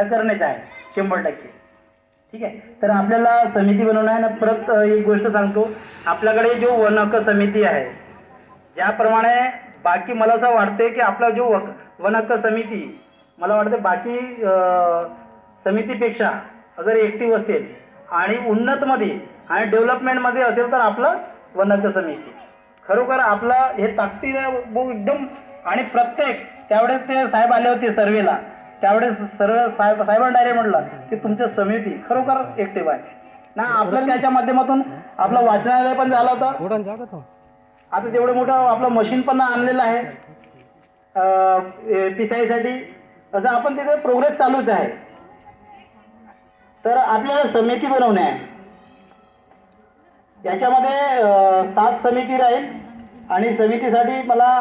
करण्याचं आहे 100%. ठीक आहे. तर आपल्याला समिती बनवणं आहे ना. परत एक गोष्ट सांगतो, आपल्याकडे जो वन हक्क समिती आहे, ज्याप्रमाणे बाकी मला असं वाटते की आपला जो वन हक्क समिती मला वाटते बाकी समितीपेक्षा अगर ॲक्टिव्ह असेल आणि उन्नतमध्ये आणि डेव्हलपमेंटमध्ये असेल तर आपलं वन हक्क समिती खरोखर आपलं हे ताकदीने एकदम. आणि प्रत्येक त्यावेळेस ते साहेब आले होते सर्वेला, त्यावेळेस सर्व साहेबांनी डायरेक्ट म्हटलं की तुमच्या समिती खरोखर ॲक्टिव्ह आहे ना. आपल्याला त्याच्या माध्यमातून आपलं वाचनालय पण झालं होतं. आता तेवढं मोठं आपलं मशीन पण आणलेलं आहे पिसाईसाठी. असं आपण तिथे प्रोग्रेस चालूच आहे. तर आपल्याला समिती बनवणे आहे. याच्यामध्ये 7 समिती राहील आणि समितीसाठी मला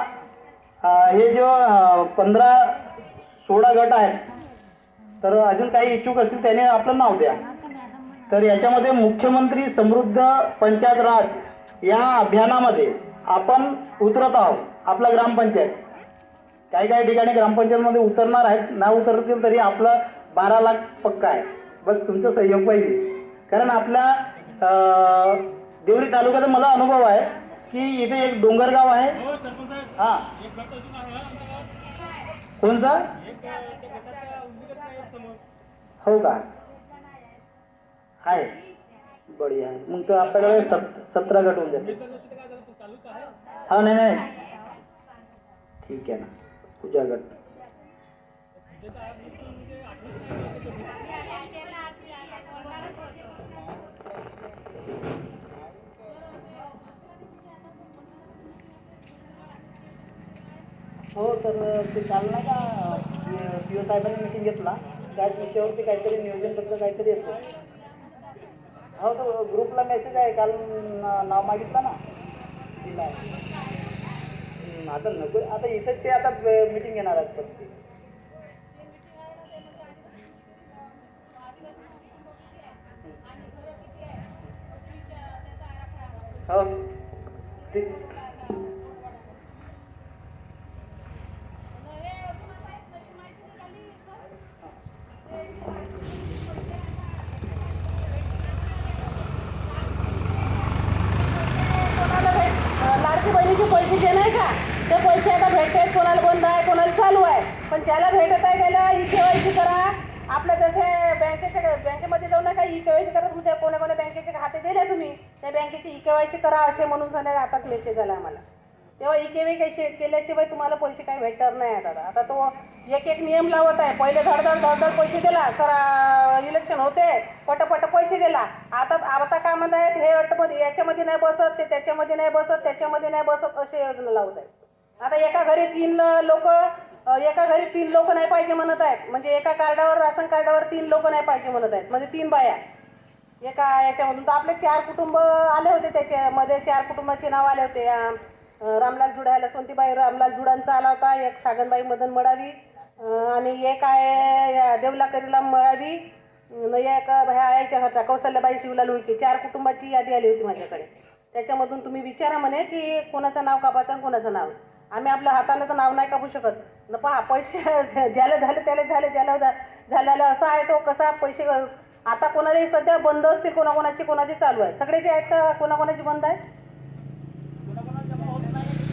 हे जो 15-16 गट आहेत, तर अजून काही इच्छुक असतील त्याने आपलं नाव द्या. तर याच्यामध्ये मुख्यमंत्री समृद्ध पंचायत राज या अभियानामध्ये आपण उतरत आहोत. आपला ग्रामपंचायत काही काही ठिकाणी ग्रामपंचायतमध्ये उतरणार आहेत, ना उतरतील तरी आपलं 12 लाख पक्का आहे. बस तुमचं सहयोग पाहिजे. कारण आपल्या देवरी तालुक्याचा मला अनुभव आहे की इथे एक डोंगरगाव आहे. हां, कोणता? हो का? आहे बढिया. मग तर आपल्याकडे 17 गट होऊन जाते. हा, नाही ठीक आहे ना. पूजा गट हो. तर ते काल नाही का पी.ओ. साहेबांनी मीटिंग घेतला, त्याच विषयावरती काहीतरी नियोजनपत्र काहीतरी येतो. हो, तो ग्रुपला मेसेज आहे. काल नाव मागितलं ना, दिला आहे. आता नको, आता इथेच ते आता मीटिंग घेणार आहेत फक्त. हो ठीक. लाडकी बहिणीचे पैसे जे नाही का, ते पैसे आता भेटतात. कोणाला बंद आहे, कोणाला चालू आहे. पण ज्याला भेटत आहे त्याला ई-के.वाय.सी करा. आपल्या जसे बँकेमध्ये जाऊ नका, ई-के.वाय.सी करा. तुमच्या कोणा बँकेचे खाते दिले तुम्ही, त्या बँकेची ई-के.वाय.सी करा असे म्हणून झाले. आताच मेसेज आला आम्हाला. तेव्हा ई-के.वाय.सी केल्याशिवाय तुम्हाला पैसे काही भेटणार नाही. आता तो एक नियम लावत आहे. पहिले धडधड पैसे दिला, तर इलेक्शन होते, पटपट पैसे दिला. आता काय म्हणत आहेत, हे अटमध्ये याच्यामध्ये नाही बसत, ते त्याच्यामध्ये नाही बसत, त्याच्यामध्ये नाही बसत, असे योजना लावत आहेत. आता एका घरी 3 लोक नाही पाहिजे म्हणत आहेत. म्हणजे एका कार्डावर, राशन कार्डावर 3 लोक नाही पाहिजे म्हणत आहेत. म्हणजे 3 बाया एका याच्यामधून. तर आपले 4 कुटुंब आले होते. त्याच्यामध्ये 4 कुटुंबाचे नाव आले होते. रामलाल जुडायला सोनतीबाई रामलाल जुडांचा आला होता, एक सागनबाई मदन मडावी, आणि एक आहे देवलाकरीला मळावी, एक ह्याच्या होता कौशल्याबाई शिवलाल उईके. 4 कुटुंबाची यादी आली होती माझ्याकडे. त्याच्यामधून तुम्ही विचारा म्हणे की कोणाचं नाव कापायचं आणि कोणाचं नाव. आम्ही आपल्या हाताने तर नाव नाही कापू शकत न. पहा, पैसे ज्याला झाले त्याला झाले, ज्याला झालेला असा आहे तो कसा पैसे. आता कोणालाही सध्या बंद असतील, कोणाकोणाचे चालू आहे. सगळ्याचे आहेत का? कोणाकोणाची बंद आहे,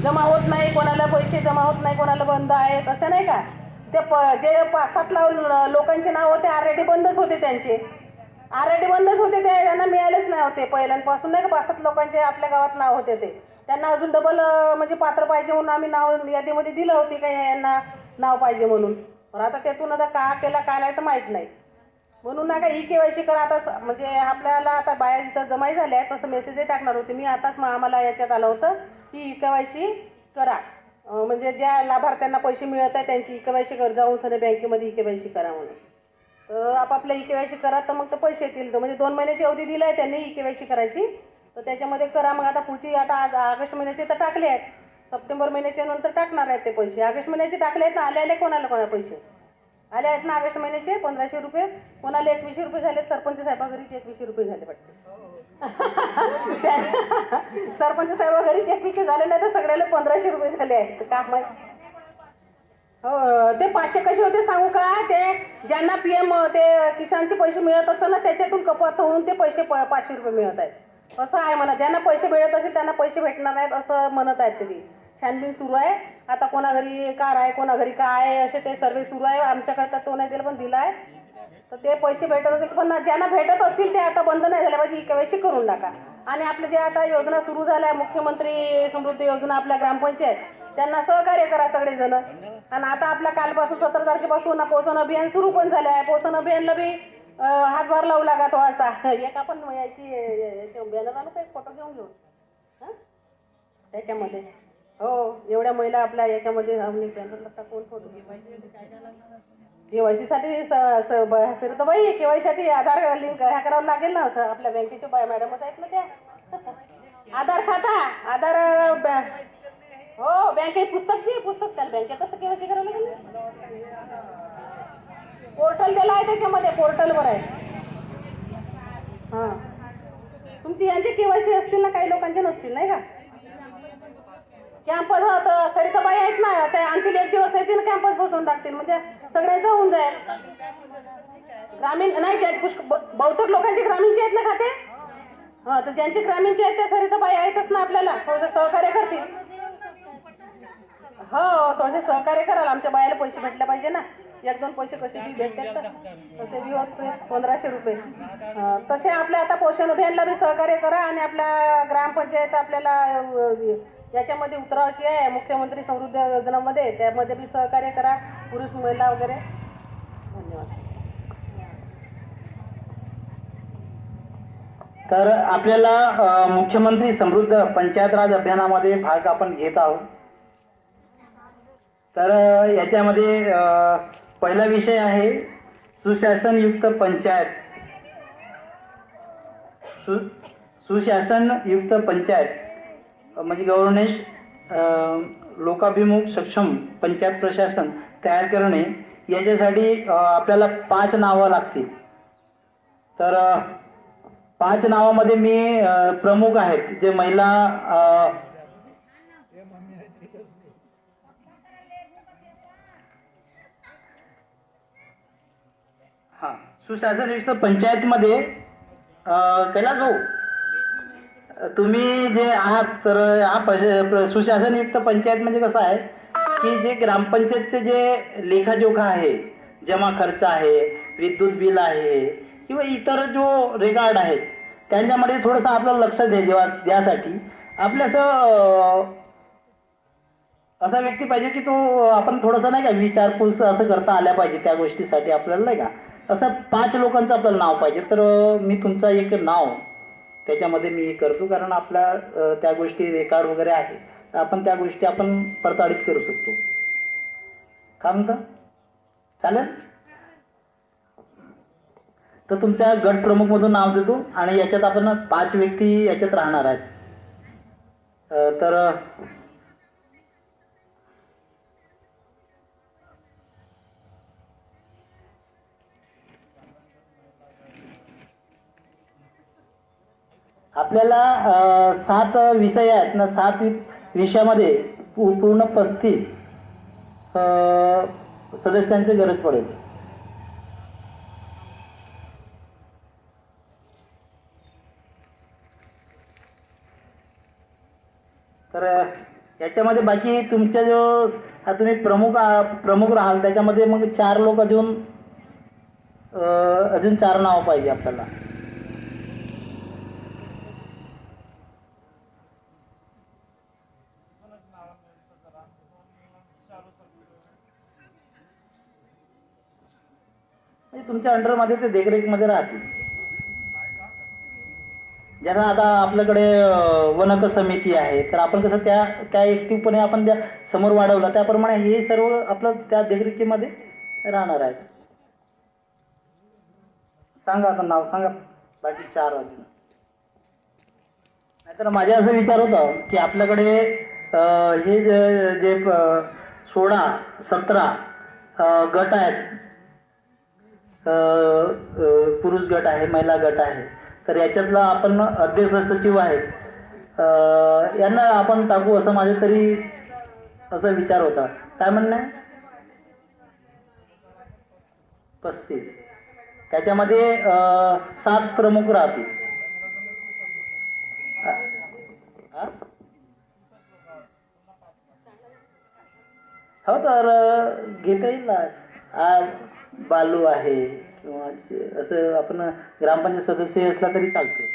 जमा होत नाही. कोणाला पैसे जमा होत नाही, कोणाला बंद आहेत, असं नाही का. ते जे 5-7 लोकांचे नाव होते ऑलरेडी बंदच होते. त्यांचे ऑलरेडी बंदच होते. ते त्यांना मिळालेच नाही होते पहिल्यांपासून, नाही का. 5-7 लोकांचे आपल्या गावात नाव होते. ते त्यांना अजून डबल म्हणजे पात्र पाहिजे म्हणून आम्ही नाव यादीमध्ये दिलं होते का यांना नाव पाहिजे म्हणून. पण आता त्यातून आता का केला काय नाही तर माहीत नाही. म्हणून ना का ई-के.वाय.सी करा. आता म्हणजे आपल्याला आता बाया जिथं जमाई झाल्या आहेत तसं मेसेजही टाकणार होते मी. आताच आम्हाला याच्यात आलं होतं की ई-के.वाय.सी करा. म्हणजे ज्या लाभार्थ्यांना पैसे मिळत आहे त्यांची ई-के.वाय.सी कर, जाऊन सध्या बँकेमध्ये ई-के.वाय.सी करा म्हणून. तर आपापल्या ई-के.वाय.सी करा, तर मग ते पैसे येतील. तर म्हणजे 2 महिन्याची अवधी दिली आहे त्यांनी ई-के.वाय.सी करायची. तर त्याच्यामध्ये करा. मग आता पुढची आता ऑगस्ट महिन्याचे तर टाकले आहेत, सप्टेंबर महिन्याच्या नंतर टाकणार आहेत ते पैसे. ऑगस्ट महिन्याचे टाकले आहेत ना. आले कोणाला पैसे आले आहेत ना ऑगस्ट महिन्याचे 1500 रुपये. कोणाला 2100 रुपये झाले. सरपंच साहेबा घरीच 2100 रुपये झाले वाटते. सरपंच साहेबा घरीच 2100 झाले, नाही तर सगळ्याला 1500 रुपये झाले आहेत. का माहिती. हो, ते 500 कसे होते सांगू का? ते ज्यांना PM ते किसानचे पैसे मिळत असतात ना, त्याच्यातून कपात होऊन ते पैसे 500 रुपये मिळत आहेत असं आहे म्हणा. ज्यांना पैसे मिळत असेल त्यांना पैसे भेटणार आहेत असं म्हणत आहेत ते. छानबीन सुरू आहे आता, कोणा घरी कार आहे कोणा घरी काय आहे असे ते सर्वे सुरू आहे. आमच्याकडे तर तो नाही दिला पण दिला आहे, तर ते पैसे भेटत असतील. पण ज्यांना भेटत असतील ते आता बंद नाही झाल्या पाहिजे, KYC करून टाका. आणि आपल्या जे आता योजना सुरू झाल्या मुख्यमंत्री समृद्धी योजना आपल्या ग्रामपंचायत, त्यांना सहकार्य करा सगळेजण. आणि आता आपल्या कालपासून 17 तारखेपासून पोषण अभियान सुरू पण झाले आहे. पोषण अभियानला बी हातभार लावू लागा थोडासा. एक आपण याची बॅनर आणू का, एक फोटो घेऊन हं? त्याच्यामध्ये हो एवढ्या महिला आपल्या याच्यामध्ये बॅनर कोण फोटो KYC साठी सरिताबाई, KYC साठी आधार लिंक ह्या करावं लागेल ना. आपल्या बँकेच्या बाय मॅडमच आहेत ना त्या. आधार खाता, आधार हो बँकेत पुस्तक त्याला बँकेत कसं KYC करावं लागेल. पोर्टल दिला आहे त्याच्यामध्ये, पोर्टलवर आहे. हां तुमची यांचे KYC असतील ना, काही लोकांचे नसतील नाही का. कॅम्पस तर सरिताबाई आहेत ना, ते आणखी एक दिवस येतील कॅम्पस बसवून टाकतील, म्हणजे सगळ्यांचं होऊन जाईल. ग्रामीण नाही बहुतेक लोकांचे ग्रामीणचे आहेत ना खाते. हां तर ज्यांचे ग्रामीणचे आहेत त्या सरिताबाई आहेतच ना, आपल्याला थोडंसं सहकार्य करतील. हो थोडेसे सहकार्य कराल, आमच्या बायाला पैसे भेटले पाहिजे ना. 1-2 पैसे कसे बी भेटतात तर तसे बी होते 1500 रुपये. तसे आपल्या आता पोषण अभियानला बी सहकार्य करा. आणि आपल्या ग्रामपंचायत आपल्याला याच्यामध्ये उतरावायची आहे मुख्यमंत्री समृद्धी योजनामध्ये, त्यामध्ये बी सहकार्य करा पुरुष महिला वगैरे. धन्यवाद. तर आपल्याला मुख्यमंत्री समृद्ध पंचायत राज अभियानामध्ये भाग आपण घेत आहोत. तर याच्यामध्ये पहिला विषय आहे सुशासनयुक्त पंचायत. सुशासनयुक्त पंचायत म्हणजे गव्हर्नन्स लोकाभिमुख सक्षम पंचायत प्रशासन तयार करणे. याच्यासाठी आपल्याला 5 नावं लागतील. तर 5 नावामध्ये मी प्रमुख आहेत जे महिला हां सुशासनयुक्त पंचायतमध्ये कैलास भाऊ तुम्ही जे आहात, तर हा सुशासनयुक्त पंचायत म्हणजे कसं आहे की जे ग्रामपंचायतचे जे लेखाजोखा आहे, जमा खर्च आहे, विद्युत बिल आहे किंवा इतर जो रेकॉर्ड आहेत त्यांच्यामध्ये थोडंसं आपल्याला लक्ष द्यासाठी आपल्याचं असा व्यक्ती पाहिजे की तो आपण थोडंसं नाही का विचारपूस असं करता आल्या पाहिजे त्या गोष्टीसाठी आपल्याला नाही का. असं 5 लोकांचं आपल्याला नाव पाहिजे. तर मी तुमचं एक नाव त्याच्यामध्ये मी करतो, कारण आपल्या त्या गोष्टी रेकॉर्ड वगैरे आहे तर आपण त्या गोष्टी आपण पडताळीत करू शकतो. काय म्हणता, चालेल? तर तुमच्या गट प्रमुखमधून नाव देतो आणि याच्यात आपण 5 व्यक्ती याच्यात राहणार आहेत. तर आपल्याला 7 विषय आहेत ना, 7 विषयामध्ये पूर्ण 35 सदस्यांची गरज पडेल. तर याच्यामध्ये बाकी तुमच्या जो तुम्ही प्रमुख राहाल त्याच्यामध्ये मग 4 लोक अजून 4 नाव पाहिजे आपल्याला. तुमच्या अंडरमध्ये ते देखरेखमध्ये राहतील. ज्यांना आता आपल्याकडे वनक समिती आहे, तर आपण कसं त्या एकटीपणे आपण त्या समोर वाढवला त्याप्रमाणे हे सर्व आपलं त्या देखरेखीमध्ये राहणार आहे. सांगा आता नाव सांगा बाकी 4 वाजून. नाहीतर माझा असं विचार होता की आपल्याकडे हे जे 16-17 गट आहेत, पुरुष गट आहे, महिला गट आहे, तर याच्यातला आपण अध्यक्ष सचिव आहेत, यांना आपण टाकू असं माझे तरी असा विचार होता. काय म्हणणं आहे? 35. त्याच्यामध्ये 7 प्रमुख राहतील. हा? हो तर घेता येईल ना. बालू आहे किंवा असं आपण ग्रामपंचायत सदस्य असला तरी चालते.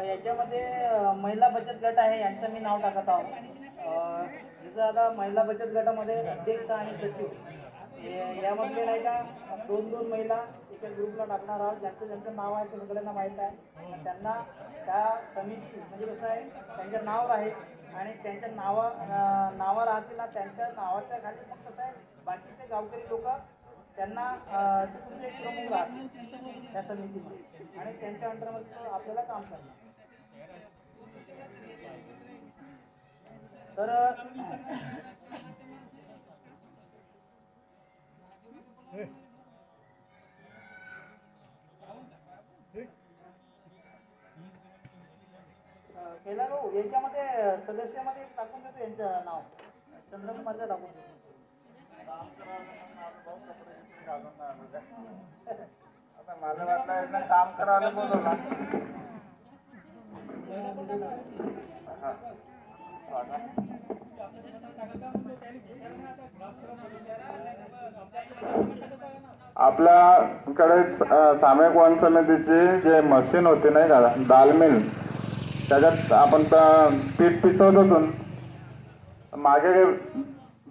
याच्यामध्ये महिला बचत गट आहे, यांचं मी नाव टाकत आहोत. जसं आता महिला बचत गटामध्ये अध्यक्ष आणि सचिव यामधले नाही का 2-2 महिला एका ग्रुपला टाकणार आहोत. ज्यांचं नाव आहे ते सगळ्यांना माहीत आहे. त्यांना त्या समिती म्हणजे कसं आहे, त्यांचं नाव राहील आणि त्यांच्या नावा राहतील ना, त्यांच्या नावाच्या खाली मग कसं आहे बाकीचे गावकरी लोक त्यांना तिथून एक प्रमुख राहतील त्या समितीमध्ये आणि त्यांच्या अंडरमध्ये आपल्याला काम करणार. तर केला भाऊ याच्यामध्ये सदस्यामध्ये टाकून देतो यांचं नाव चंद्रकुमारचं टाकून देतो. आता मला वाटलं काम करायला बोलवला. आपल्याकडे सामायिक वन समितीची जे मशीन होती नाही का दाल मिल, त्याच्यात आपण पीठ पिसवत होतो. मागे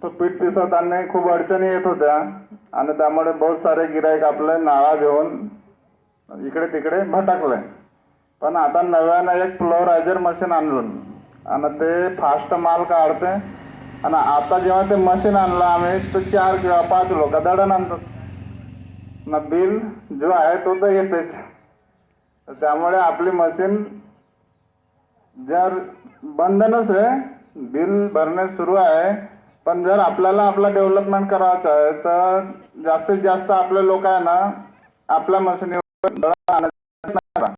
तो पीठ पिसवताना खूप अडचणी येत होत्या आणि त्यामुळे बहुत सारे गिराईक आपले नाळा घेऊन इकडे तिकडे भटकले. पण आता नव्यानं एक फ्लोरायझर मशीन आणलं आणि ते फास्ट माल काढते. आणि आता जेव्हा ते मशीन आणलं आम्ही तर 4 किंवा 5 लोक दळण आणतात ना, बिल जो आहे तो तर येतेच. त्यामुळे आपली मशीन जर बंद नसे, बिल भरणे सुरू आहे, पण जर आपल्याला आपलं डेव्हलपमेंट करायचं आहे तर जास्तीत जास्त आपले लोक आहे ना आपल्या मशीनीवर दळण आणायचं नाही.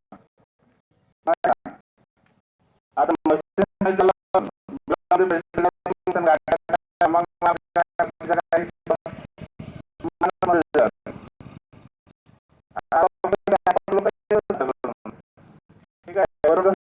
आता मशीन ठीक आहे बरोबर.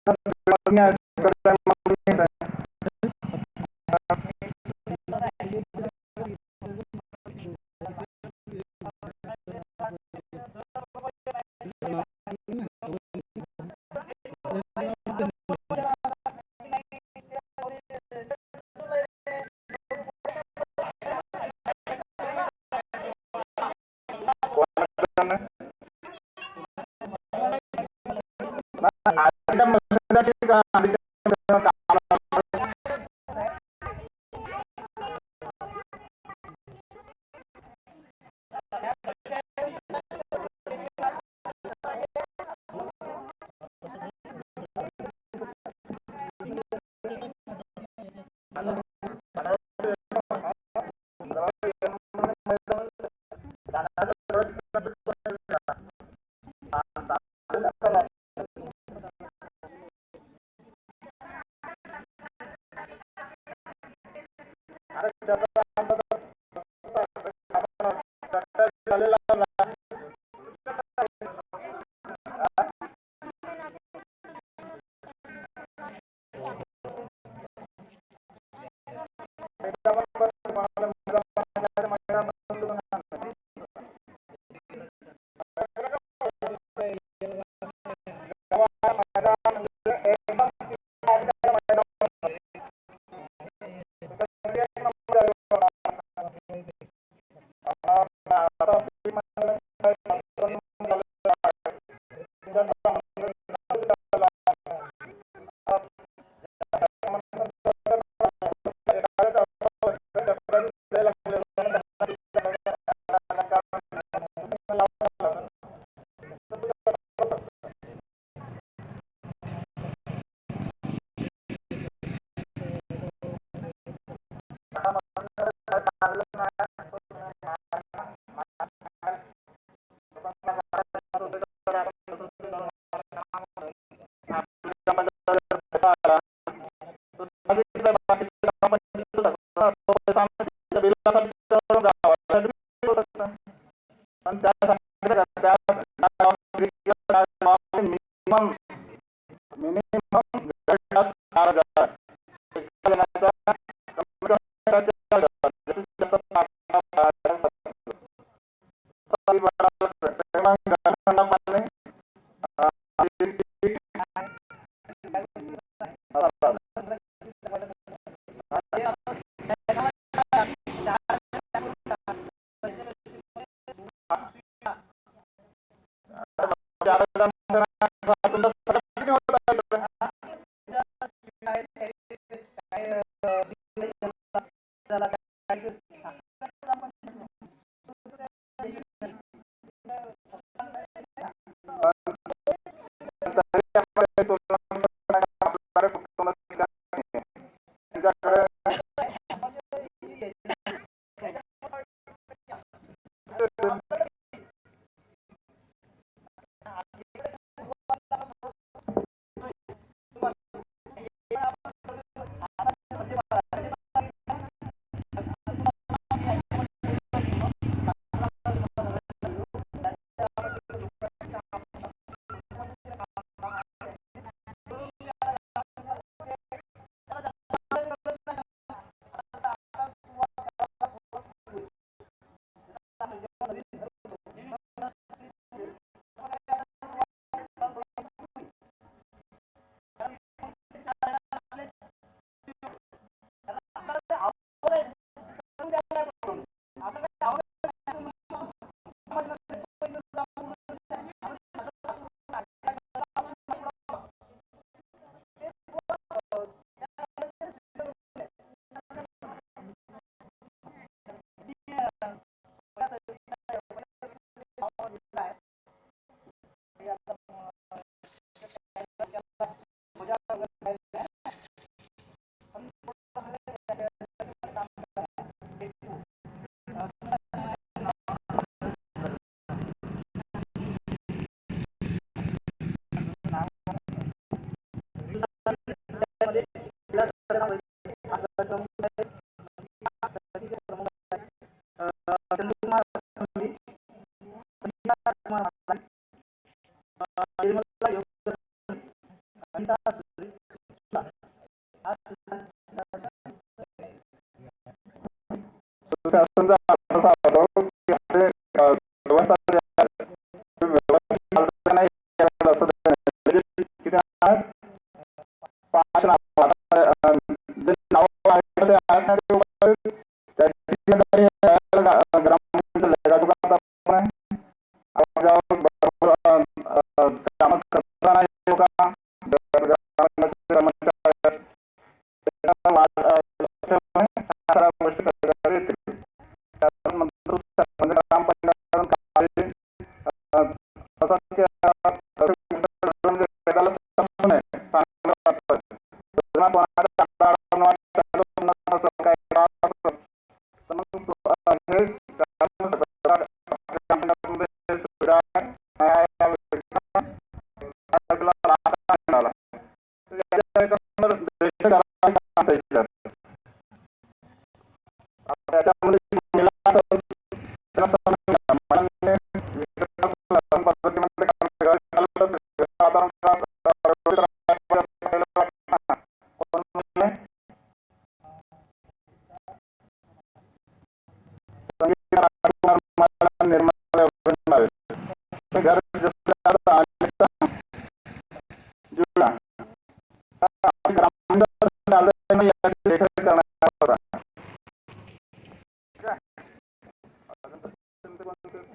त्याच्यामध्ये महिला असं- त्यांना सन्मान द्या. महिलांनी विकास पद्धतीमध्ये काम केलं. वातावरण कोण म्हणले? संगीत राजकुमार मला निर्माण करणार आहे. ते घर जसं आता अनेकदा जुळला. तर आपण ग्रामीण आलं याची देखरेख करणार होता. ठीक आहे? अजून कोणते कोणते?